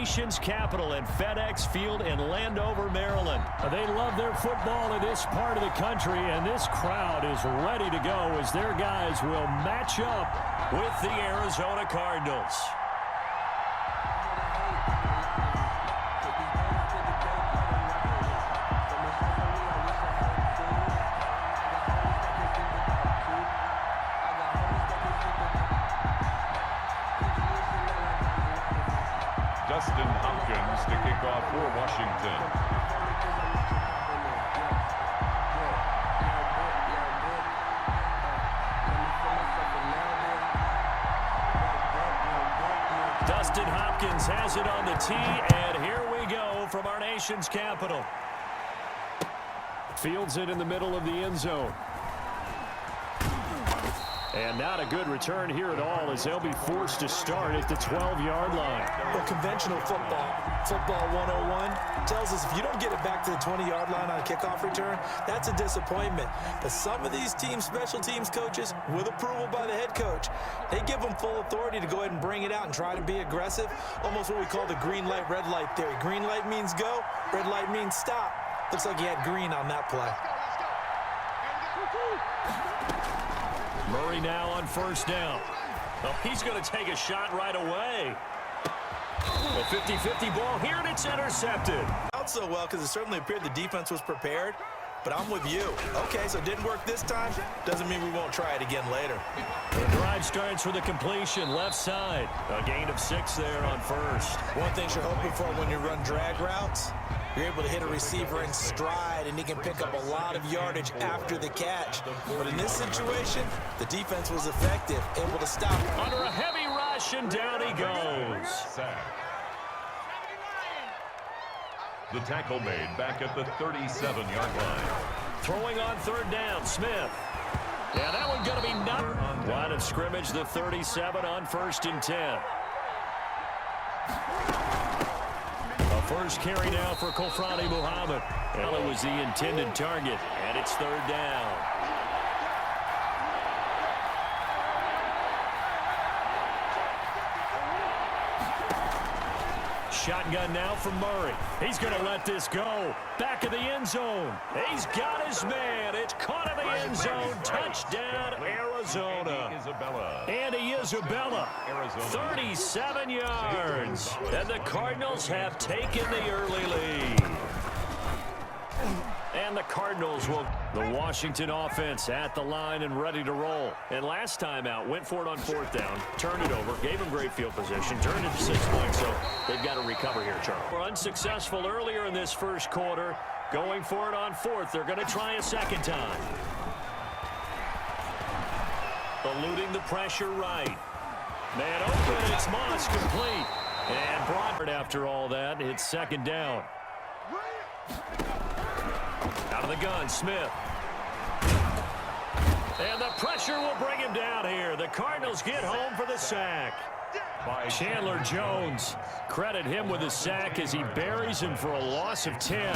Nation's capital and FedEx Field in Landover, Maryland. They love their football in this part of the country, and this crowd is ready to go as their guys will match up with the Arizona Cardinals. Dustin Hopkins to kick off for Washington. Dustin Hopkins has it on the tee, and here we go from our nation's capital. Fields it in the middle of the end zone. And not a good return here at all as they'll be forced to start at the 12-yard line. Well, conventional football 101 tells us if you don't get it back to the 20-yard line on a kickoff return, that's a disappointment. But some of these special teams coaches, with approval by the head coach, they give them full authority to go ahead and bring it out and try to be aggressive, almost what we call the green light, red light theory. Green light means go, red light means stop. Looks like he had green on that play. Murray now on first down. Well, he's going to take a shot right away. A 50-50 ball here, and it's intercepted. Not so well because it certainly appeared the defense was prepared, but I'm with you. Okay, so it didn't work this time. Doesn't mean we won't try it again later. The drive starts with a completion left side. A gain of 6 there on first. One thing you're hoping for when you run drag routes, you're able to hit a receiver in stride, and he can pick up a lot of yardage after the catch. But in this situation, the defense was effective, able to stop. Under a heavy rush, and down he goes. The tackle made back at the 37-yard line. Throwing on third down, Smith. Yeah, that one going to be not. Line of scrimmage, the 37 on 1st and 10. A first carry now for Kofrani Muhammad. Well, it was the intended target, and it's third down. Shotgun now from Murray. He's going to let this go. Back of the end zone. He's got his man. It's caught in the end zone. Touchdown, Arizona. Andy Isabella, 37 yards. And the Cardinals have taken the early lead. And the Cardinals will. The Washington offense at the line and ready to roll. And last time out, went for it on 4th down, turned it over, gave them great field position, turned it to 6 points, so they've got to recover here, Charles. We're unsuccessful earlier in this first quarter, going for it on 4th. They're going to try a second time. Eluding the pressure right. Man open, it's Moss complete. And Broadford after all that, it's second down. Out of the gun, Smith. And the pressure will bring him down here. The Cardinals get home for the sack. Chandler Jones, credit him with his sack as he buries him for a loss of 10.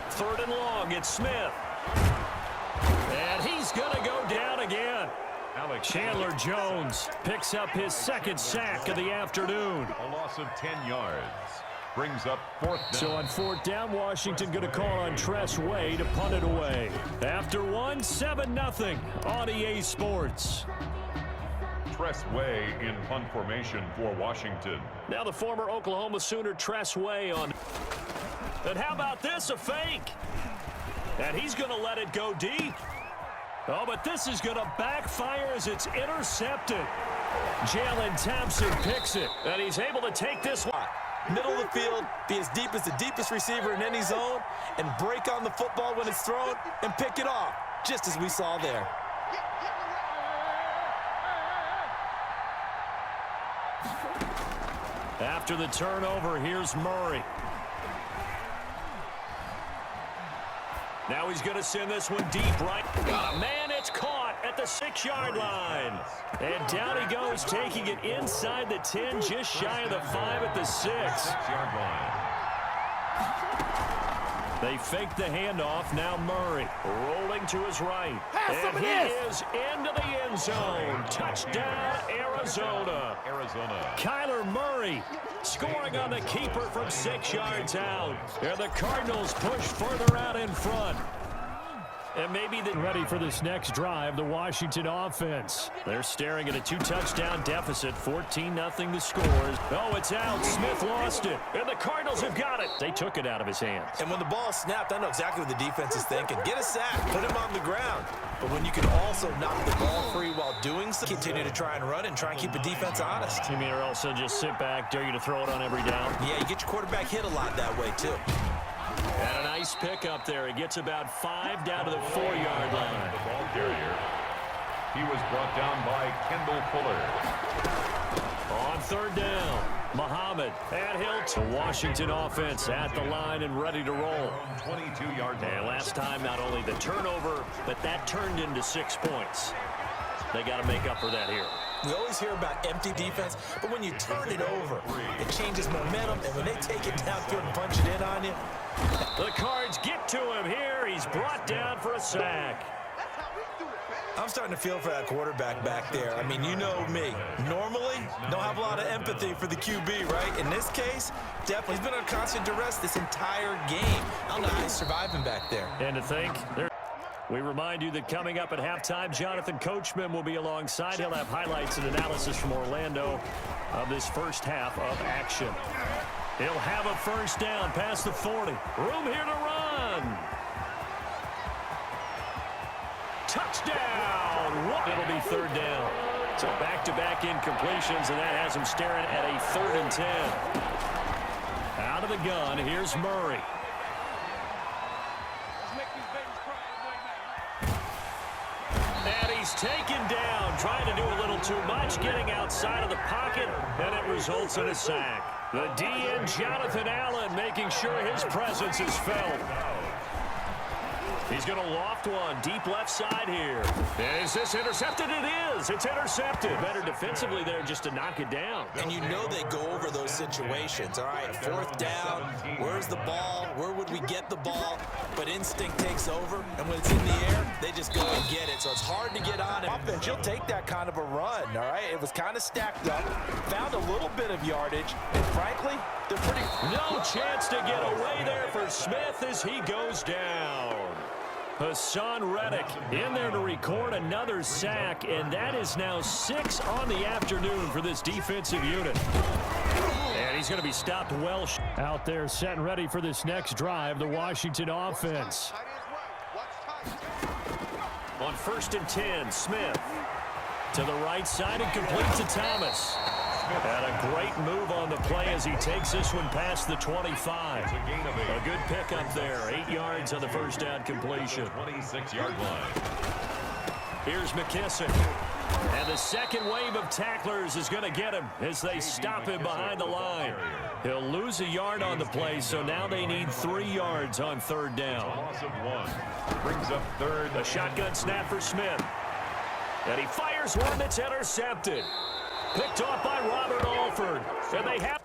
Third and long, it's Smith. And he's going to go down again. Chandler Jones picks up his second sack of the afternoon. A loss of 10 yards. Brings up 4th down. So on 4th down, Washington going to call on Tress Way to punt it away. After 7-0 on EA Sports. Tress Way in punt formation for Washington. Now the former Oklahoma Sooner Tress Way on. And how about this, a fake? And he's going to let it go deep. Oh, but this is going to backfire as it's intercepted. Jalen Thompson picks it, and he's able to take this one. Middle of the field, be as deep as the deepest receiver in any zone, and break on the football when it's thrown and pick it off, just as we saw there. After the turnover, here's Murray. Now he's going to send this one deep right. Got a man, it's caught at the 6-yard line. And down he goes, taking it inside the 10, just shy of the 5 at the 6-yard line. They fake the handoff. Now Murray rolling to his right. And he is into the end zone. Touchdown, Arizona. Arizona. Kyler Murray scoring on the keeper from 6 yards out. And the Cardinals push further out in front. And maybe they're ready for this next drive, the Washington offense. They're staring at a 2-touchdown deficit, 14-0 the scores. Oh, it's out. Smith lost it. And the Cardinals have got it. They took it out of his hands. And when the ball snapped, I know exactly what the defense is thinking. Get a sack, put him on the ground. But when you can also knock the ball free while doing so, continue to try and run and try and keep the defense honest. You mean or also just sit back, dare you to throw it on every down? Yeah, you get your quarterback hit a lot that way, too. And a nice pickup there. He gets about 5 down to the 4-yard line. The ball carrier. He was brought down by Kendall Fuller. On 3rd down, Muhammad at Hilt. The Washington offense at the line and ready to roll. 22-yard line. And last time, not only the turnover, but that turned into 6 points. They got to make up for that here. We always hear about empty defense, but when you turn it over, it changes momentum, and when they take it downfield and punch it in on you. The Cards get to him here. He's brought down for a sack. I'm starting to feel for that quarterback back there. I mean, you know me. Normally, don't have a lot of empathy for the QB, right? In this case, definitely. He's been on constant duress this entire game. I don't know how he's surviving back there. And to think, we remind you that coming up at halftime, Jonathan Coachman will be alongside. He'll have highlights and analysis from Orlando of this first half of action. He'll have a 1st down past the 40. Room here to run. Touchdown. It'll be 3rd down. So back-to-back incompletions, and that has him staring at a 3rd and 10. Out of the gun, here's Murray. And he's taken down, trying to do a little too much, getting outside of the pocket, and it results in a sack. The DN, Jonathan Allen, making sure his presence is felt. He's going to loft one deep left side here. And is this intercepted? It is. It's intercepted. Better defensively there just to knock it down. And you know they go over those situations. All right, 4th down. Where's the ball? Where would we get the ball? But instinct takes over. And when it's in the air, they just go and get it. So it's hard to get on it. Offense, you'll take that kind of a run, all right? It was kind of stacked up. Found a little bit of yardage. And frankly, they're pretty... No chance to get away there for Smith as he goes down. Hassan Reddick in there to record another sack, and that is now 6 on the afternoon for this defensive unit. And he's going to be stopped well. Out there set and ready for this next drive, the Washington offense. On 1st and 10, Smith to the right side and complete to Thomas. And a great move on the play as he takes this one past the 25. A good pickup there. 8 yards on the 1st down completion. 26-yard line. Here's McKissick. And the second wave of tacklers is going to get him as they stop him behind the line. He'll lose a yard on the play, so now they need 3 yards on 3rd down. Loss of 1. Brings up 3rd. A shotgun snap for Smith. And he fires one that's intercepted. Picked off by Robert Alford. And they have...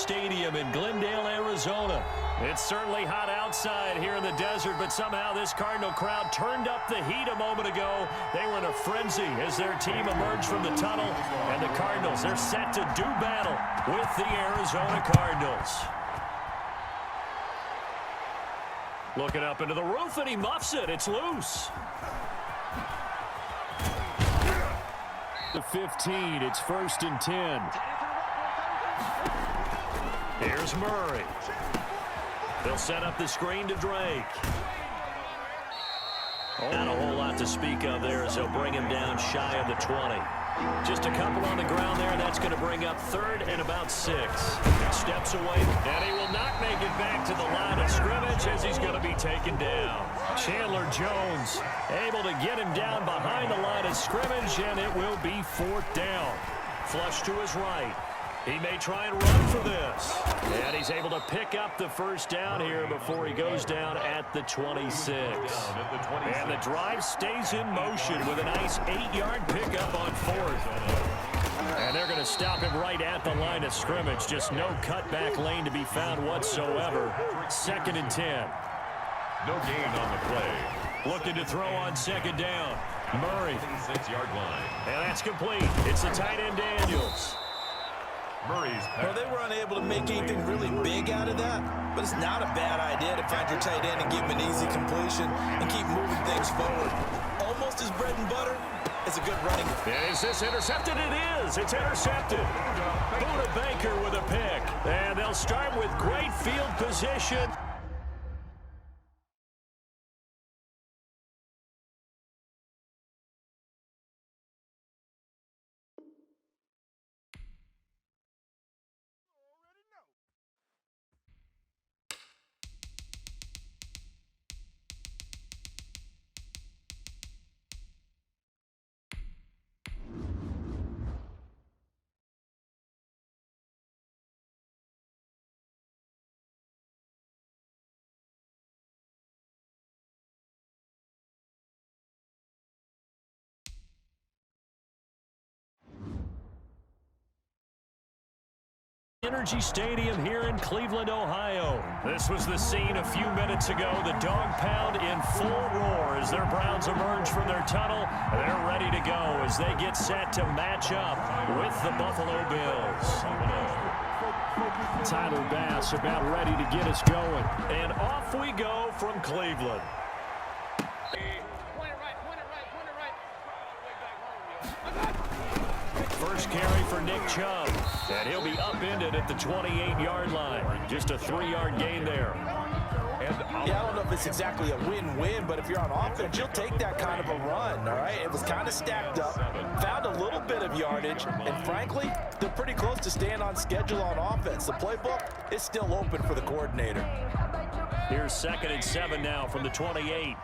Stadium in Glendale, Arizona. It's certainly hot outside here in the desert, but somehow this Cardinal crowd turned up the heat a moment ago. They were in a frenzy as their team emerged from the tunnel, and the Cardinals, they're set to do battle with the Arizona Cardinals. Looking up into the roof, and he muffs it. It's loose. The 15, it's 1st and 10. Here's Murray. They'll set up the screen to Drake. Not a whole lot to speak of there, so bring him down shy of the 20. Just a couple on the ground there. That's going to bring up third and about 6. Steps away, and he will not make it back to the line of scrimmage as he's going to be taken down. Chandler Jones able to get him down behind the line of scrimmage, and it will be 4th down. Flush to his right. He may try and run for this. And he's able to pick up the first down here before he goes down at the 26. And the drive stays in motion with a nice 8-yard pickup on 4th. And they're going to stop him right at the line of scrimmage. Just no cutback lane to be found whatsoever. 2nd and 10. No gain on the play. Looking to throw on 2nd down. Murray. 6-yard line. And that's complete. It's the tight end Daniels. Murray's pass. Well, they were unable to make anything really big out of that, but it's not a bad idea to find your tight end and give him an easy completion and keep moving things forward. Almost his bread and butter. It's a good running. Is this intercepted? It is. It's intercepted. Buda Baker with a pick. And they'll start with great field position. Energy Stadium here in Cleveland, Ohio. This was the scene a few minutes ago. The dog pound in full roar as their Browns emerge from their tunnel. They're ready to go as they get set to match up with the Buffalo Bills. Tyler Bass about ready to get us going. And off we go from Cleveland. First carry for Nick Chubb, and he'll be upended at the 28-yard line. Just a 3-yard gain there. Yeah, I don't know if it's exactly a win-win, but if you're on offense, you'll take that kind of a run, all right? It was kind of stacked up, found a little bit of yardage, and frankly, they're pretty close to staying on schedule on offense. The playbook is still open for the coordinator. Here's 2nd and 7 now from the 28.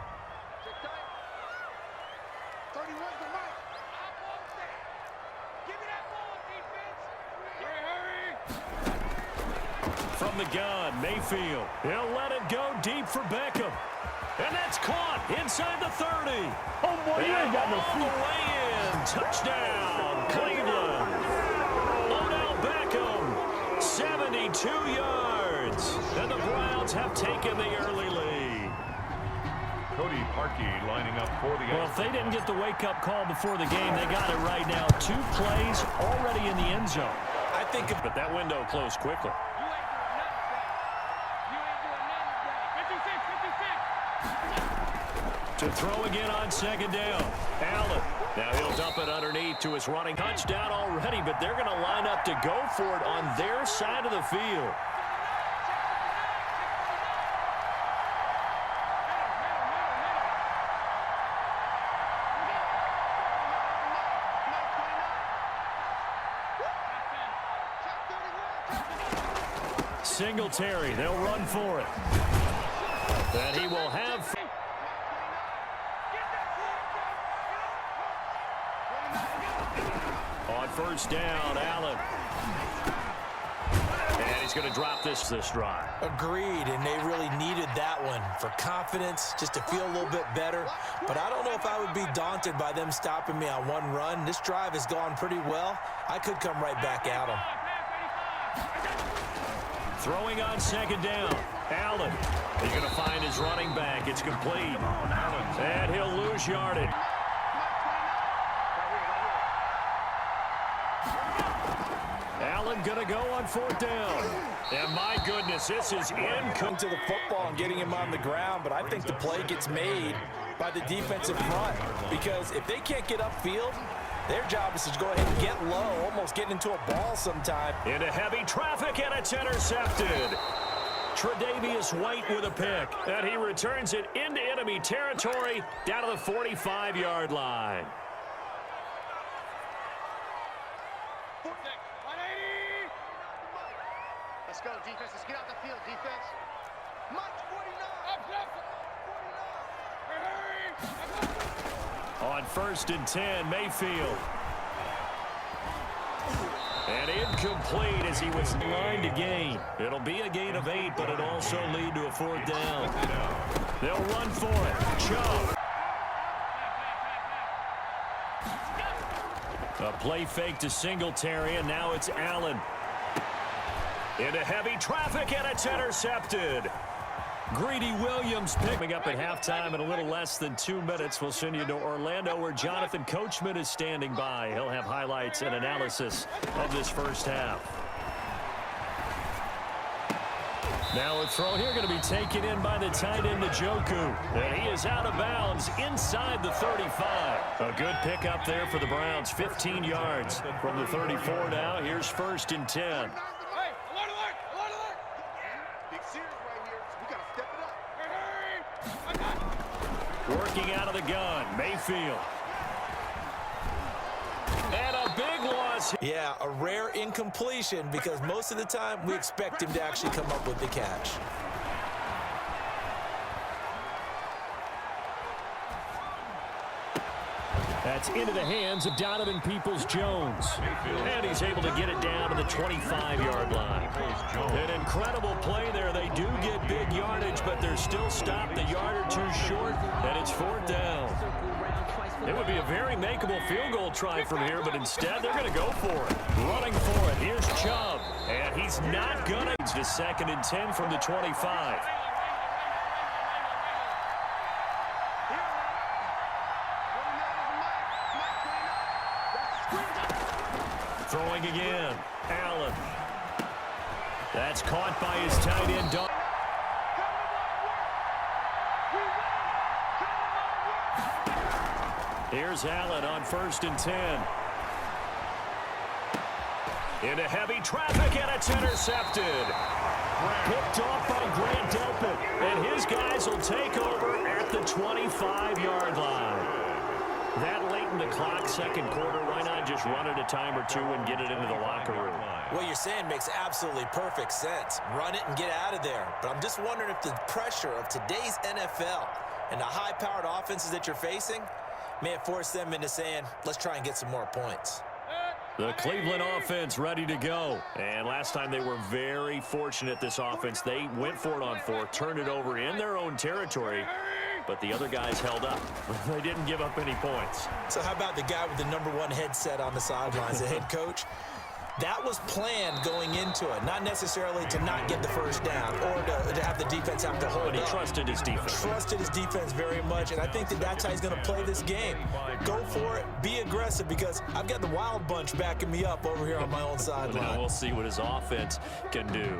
From the gun, Mayfield. He'll let it go deep for Beckham. And that's caught inside the 30. Oh, boy, you ain't got no all the way in. Touchdown, Cleveland. Odell Beckham, 72 yards. And the Browns have taken the early lead. Cody Parkey lining up for the... Well, if they didn't get the wake-up call before the game, they got it right now. 2 plays already in the end zone. But that window closed quickly. To throw again on 2nd down. Allen. Now he'll dump it underneath to his running. Touchdown already, but they're going to line up to go for it on their side of the field. Singletary, they'll run for it. And he will have... On 1st down, Allen. And he's going to drop this drive. Agreed, and they really needed that one for confidence, just to feel a little bit better. But I don't know if I would be daunted by them stopping me on one run. This drive has gone pretty well. I could come right back at them. Throwing on 2nd down. Allen. He's going to find his running back. It's complete. And he'll lose yardage. Allen going to go on 4th down. And my goodness, this is To the football and getting him on the ground, but I think the play gets made by the defensive front, because if they can't get upfield, their job is to go ahead and get low, almost get into a ball sometime. Into heavy traffic, and it's intercepted. Tre'Davious White with a pick. And he returns it into enemy territory down to the 45-yard line. Let's go, defense. Let's get out the field, defense. March 49. On 1st and 10, Mayfield. And incomplete as he was line to gain. It'll be a gain of 8, but it'll also lead to a 4th down. They'll run for it. Chubb. A play fake to Singletary, and now it's Allen. Into heavy traffic, and it's intercepted. Greedy Williams picking up at halftime in a little less than 2 minutes. We'll send you to Orlando, where Jonathan Coachman is standing by. He'll have highlights and analysis of this first half. Now a throw here going to be taken in by the tight end, Njoku. And he is out of bounds inside the 35. A good pickup there for the Browns. 15 yards from the 34 now. Here's 1st and 10. Working out of the gun, Mayfield. And a big loss. Yeah, a rare incompletion because most of the time we expect him to actually come up with the catch. That's into the hands of Donovan Peoples-Jones. And he's able to get it down to the 25-yard line. An incredible play there. They do get big yardage, but they're still stopped a yard or two short, and it's 4th down. It would be a very makeable field goal try from here, but instead they're going to go for it. Running for it. Here's Chubb. And he's not going to. It's the 2nd and 10 from the 25. Throwing again. Allen. That's caught by his tight end. Here's Allen on 1st and 10. Into heavy traffic, and it's intercepted. Picked off by Grant Delpit. And his guys will take over at the 25-yard line. That late in the clock, 2nd quarter, why not just run it a time or two and get it into the locker room? What you're saying makes absolutely perfect sense. Run it and get out of there. But I'm just wondering if the pressure of today's NFL and the high-powered offenses that you're facing may have forced them into saying, let's try and get some more points. The Cleveland offense ready to go. And last time they were very fortunate, this offense. They went for it on 4, turned it over in their own territory, but the other guys held up. They didn't give up any points. So how about the guy with the #1 headset on the sidelines, the head coach? That was planned going into it, not necessarily to not get the first down or to have the defense have to hold But he up. trusted his defense. Trusted his defense very much, and I think that's how he's going to play this game. Go for it, be aggressive, because I've got the wild bunch backing me up over here on my own sideline. Now we'll see what his offense can do.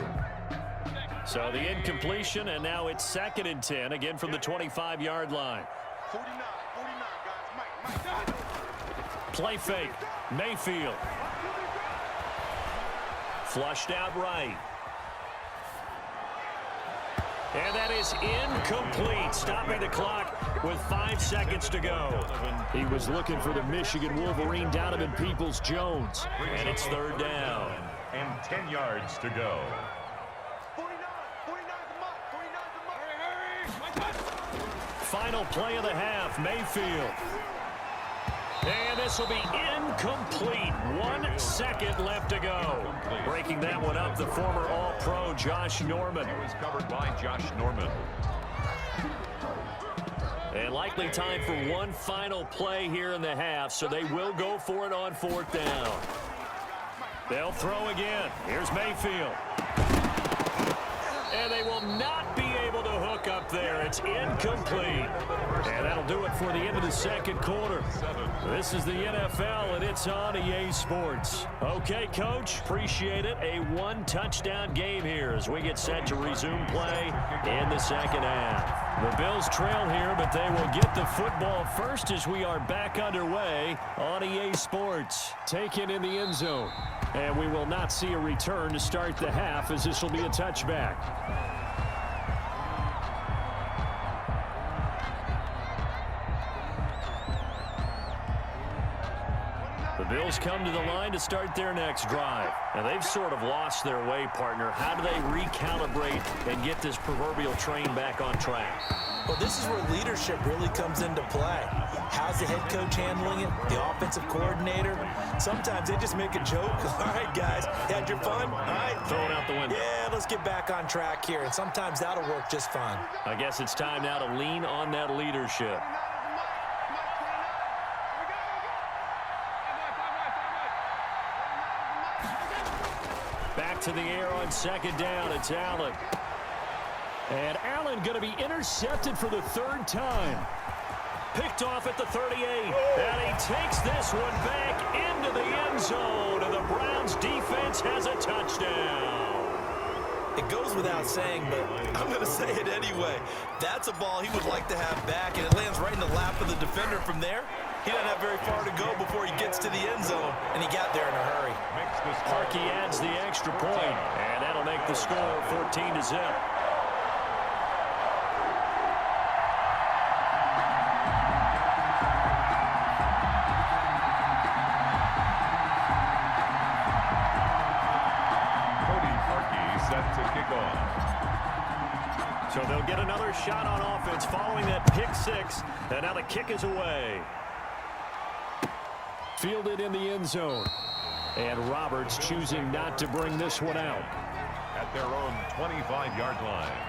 So the incompletion, and now it's 2nd and 10, again from the 25-yard line. 49, guys. Mike. Play fake. Mayfield. Flushed out right. And that is incomplete, stopping the clock with 5 seconds to go. He was looking for the Michigan Wolverine, Donovan Peoples-Jones. And it's 3rd down. And 10 yards to go. 49 the mark. Final play of the half, Mayfield. And this will be incomplete. 1 second left to go. Breaking that one up, the former All-Pro Josh Norman. It was covered by Josh Norman. And likely time for one final play here in the half, so they will go for it on 4th down. They'll throw again. Here's Mayfield. And they will not be able to hook up there. It's incomplete. And that'll do it for the end of the 2nd quarter. This is the NFL, and it's on EA Sports. Okay, Coach, appreciate it. A 1-touchdown game here as we get set to resume play in the 2nd half. The Bills trail here, but they will get the football first as we are back underway on EA Sports. Taken in the end zone. And we will not see a return to start the half, as this will be a touchback. The Bills come to the line to start their next drive. Now, they've sort of lost their way, partner. How do they recalibrate and get this proverbial train back on track? Well, this is where leadership really comes into play. How's the head coach handling it? The offensive coordinator? Sometimes they just make a joke. All right, guys, had your fun? All right. Throw it out the window. Yeah, let's get back on track here, and sometimes that'll work just fine. I guess it's time now to lean on that leadership. Back to the air on second down. It's Allen. And Allen going to be intercepted for the third time. Picked off at the 38. And he takes this one back into the end zone. And the Browns defense has a touchdown. It goes without saying, but I'm going to say it anyway. That's a ball he would like to have back, and it lands right in the lap of the defender from there. He doesn't have very far to go before he gets to the end zone, and he got there in a hurry. Harkey adds the extra point, and that'll make the score 14-0. So they'll get another shot on offense following that pick six. And now the kick is away. Fielded in the end zone. And Roberts choosing not to bring this one out. At their own 25-yard line.